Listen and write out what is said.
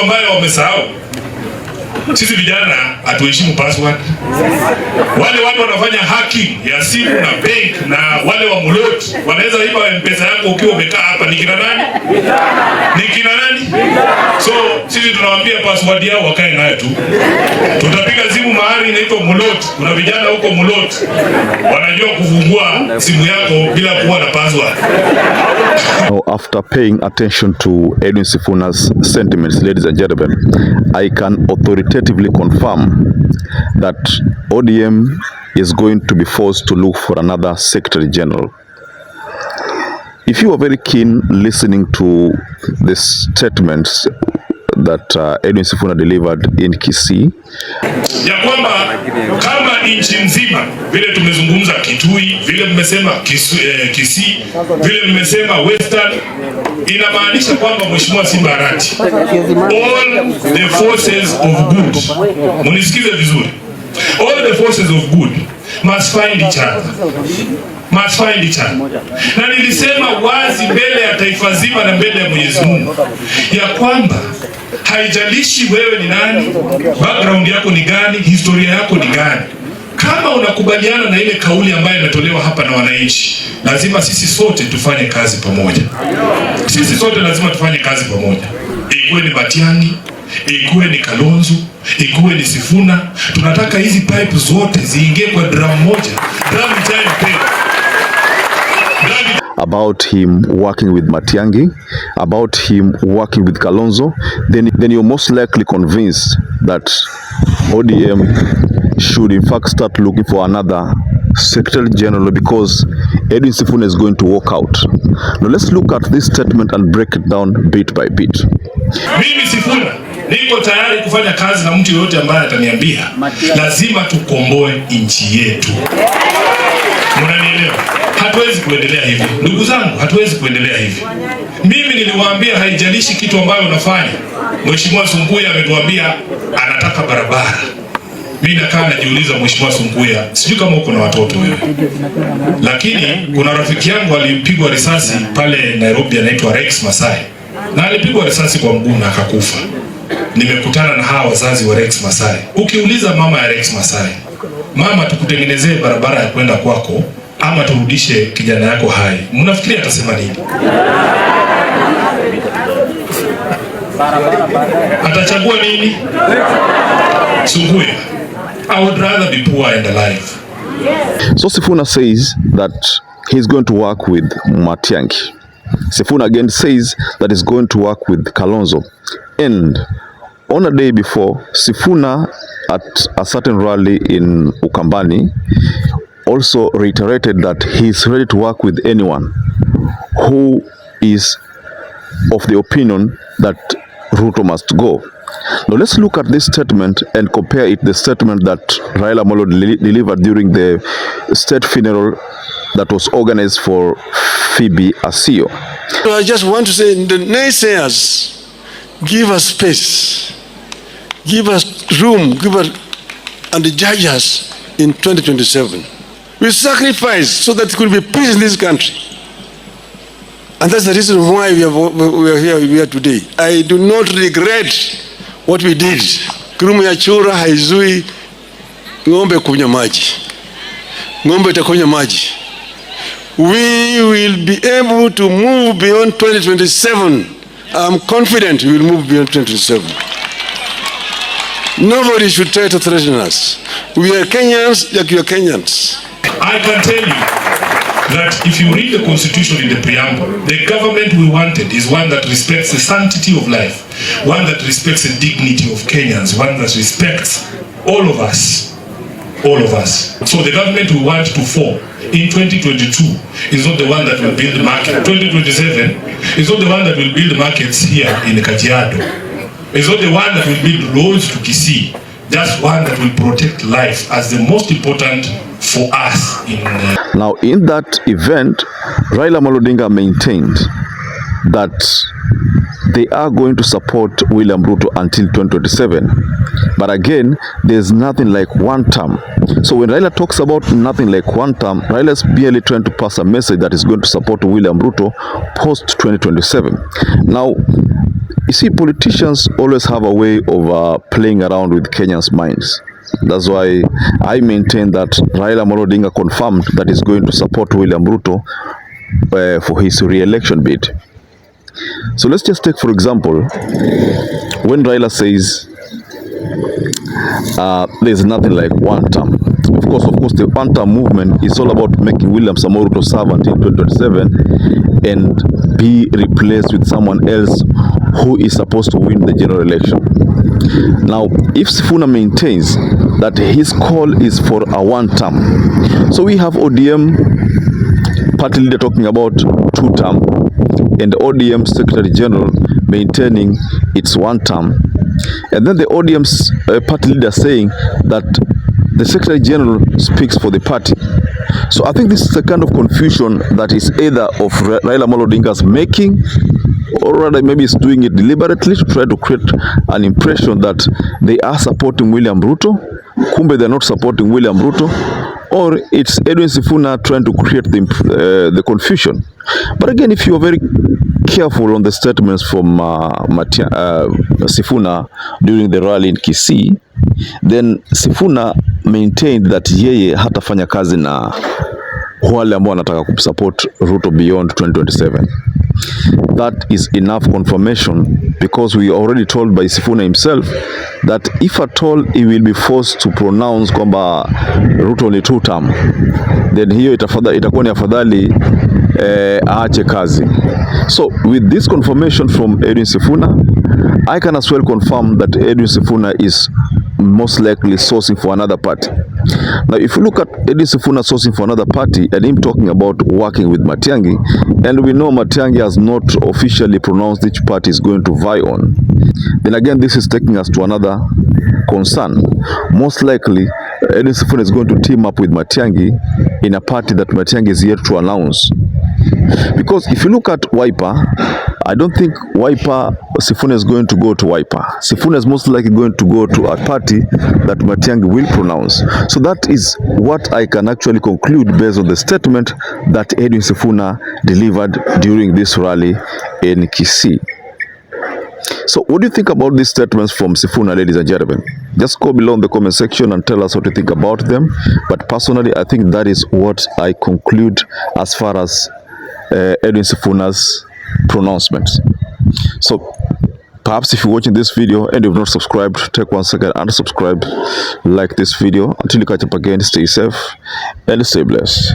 ambayo wamesahau, sisi vijana hatuheshimu password. Wale watu wanafanya hacking ya simu na bank na wale wa mulot wanaweza iba M-Pesa yako ukiwa umekaa hapa. Ni kina nani? Ni kina nani? So sisi tunawaambia password yao wakae nayo tu. Tutapiga simu mahali inaitwa mulot. Kuna vijana huko mulot wanajua kufungua simu yako bila kuwa na password. Now, after paying attention to Edwin Sifuna's sentiments, ladies and gentlemen, I can authoritatively confirm that ODM is going to be forced to look for another Secretary General. If you are very keen listening to the statements that Edwin Sifuna delivered in Kisii, ya kwamba kama nchi nzima vile tumezungumza Kitui, vile mmesema Kisii, vile mmesema Western, inamaanisha kwamba Mheshimiwa Simba Arati, all the forces of good, munisikize vizuri, all the forces of good must find each other. Must find each other. Na nilisema wazi mbele ya taifa zima na mbele ya Mwenyezi Mungu ya kwamba haijalishi wewe ni nani, background yako ni gani, historia yako ni gani, kama unakubaliana na ile kauli ambayo imetolewa hapa na wananchi, lazima sisi sote tufanye kazi pamoja. Sisi sote lazima tufanye kazi pamoja. Ikuwe ni Matiang'i, ikuwe ni Kalonzo, ikuwe ni Sifuna, tunataka hizi pipe zote ziingie kwa drum moja, drum giant pen. About him working with Matiang'i, about him working with Kalonzo, then you're most likely convinced that ODM should in fact start looking for another Secretary General, because Edwin Sifuna is going to walk out. Now let's look at this statement and break it down bit by bit. Mimi Sifuna niko tayari kufanya kazi na mtu yoyote ambaye ataniambia lazima tukomboe nchi yetu. Mnanielewa? Hatuwezi kuendelea hivi. Ndugu zangu, hatuwezi kuendelea hivi. Mimi niliwaambia haijalishi kitu ambayo unafanya. Mheshimiwa Sunkuya ametuambia anataka barabara. Mimi nakaa najiuliza, Mheshimiwa Sunkuya, sijui kama uko na watoto wewe, lakini kuna rafiki yangu alipigwa risasi pale Nairobi anaitwa Rex Masai. Na alipigwa risasi kwa mguu na akakufa. Nimekutana na hawa wazazi wa Rex Masai. Ukiuliza mama ya Rex Masai, mama, tukutengenezee barabara ya kwenda kwako ama turudishe kijana yako hai, mnafikiri atasema nini? Atachagua nini? Sunkuya, I would rather be poor and alive. So Sifuna says that he's going to work with Matiang'i. Sifuna again says that he's going to work with Kalonzo. And on a day before, Sifuna at a certain rally in Ukambani also reiterated that he's ready to work with anyone who is of the opinion that Ruto must go. Now let's look at this statement and compare it the statement that RAilA delivered during the state funeral that was organized for Phoebe Asio. So I just want to say, the naysayers, give us space, give us room, give us and judge us in 2027. We sacrifice so that there could be peace in this country. And that's the reason why we are here today. I do not regret what we did. Kurumu ya chura haizui ng'ombe kunywa maji. Ng'ombe itakunywa maji. We will be able to move beyond 2027. I'm confident we will move beyond 2027. Nobody should try to threaten us. We are Kenyans like you are Kenyans. I can tell you that if you read the Constitution in the preamble, the government we wanted is one that respects the sanctity of life, one that respects the dignity of Kenyans, one that respects all of us. All of us. So the government we want to form in 2022 is not the one that will build the market. 2027 is not the one that will build the markets here in Kajiado. It's not the one that will build roads to Kisii. Just one that will protect life as the most important for us. Now, in that event, RAilA Odinga maintained that they are going to support William Ruto until 2027. But again, there's nothing like one term. So when RAilA talks about nothing like one term, RAilA is barely trying to pass a message that is going to support William Ruto post 2027. Now, You see, politicians always have a way of playing around with Kenyans' minds. That's why I maintain that RAilA Amolo Odinga confirmed that he's going to support William Ruto for his re-election bid. So let's just take, for example, when RAilA says there's nothing like one term. Of course, the one-term movement is all about making William Samoei Ruto serve until 2027 and be replaced with someone else who is supposed to win the general election. Now, if SIFUNA maintains that his call is for a one-term, so we have ODM party leader talking about two-term, and the ODM Secretary General maintaining its one-term, and then the ODM's party leader saying that the Secretary General speaks for the party. So I think this is a kind of confusion that is either of RAilA Amolo Odinga's making, or rather maybe he's doing it deliberately to try to create an impression that they are supporting William Ruto, kumbe they're not supporting William Ruto, or it's Edwin Sifuna trying to create the confusion. But again, if you are very careful on the statements from Sifuna during the rally in Kisii, then Sifuna maintained that yeye hatafanya kazi na wale ambao wanataka kumsupport Ruto beyond 2027. That is enough confirmation, because we already told by Sifuna himself that if at all he will be forced to pronounce kwamba Ruto ni two term, then hiyo itakuwa ni afadhali aache kazi. So with this confirmation from Edwin Sifuna, I can as well confirm that Edwin Sifuna is most likely sourcing for another party. Now, if you look at Edwin Sifuna sourcing for another party and him talking about working with Matiang'i, and we know Matiang'i has not officially pronounced which party is going to vie on, then again this is taking us to another concern. Most likely Edwin Sifuna is going to team up with Matiang'i in a party that Matiang'i is yet to announce. Because if you look at Wiper, I don't think Sifuna is going to go to Wiper. Sifuna is most likely going to go to a party that Matiang'i will pronounce. So that is what I can actually conclude based on the statement that Edwin Sifuna delivered during this rally in Kisii. So what do you think about these statements from Sifuna, ladies and gentlemen? Just go below in the comment section and tell us what you think about them. But personally, I think that is what I conclude as far as Edwin Sifuna's pronouncements. So perhaps if you're watching this video and you've not subscribed, take 1 second and subscribe, like this video. Until you catch up again, stay safe and stay blessed.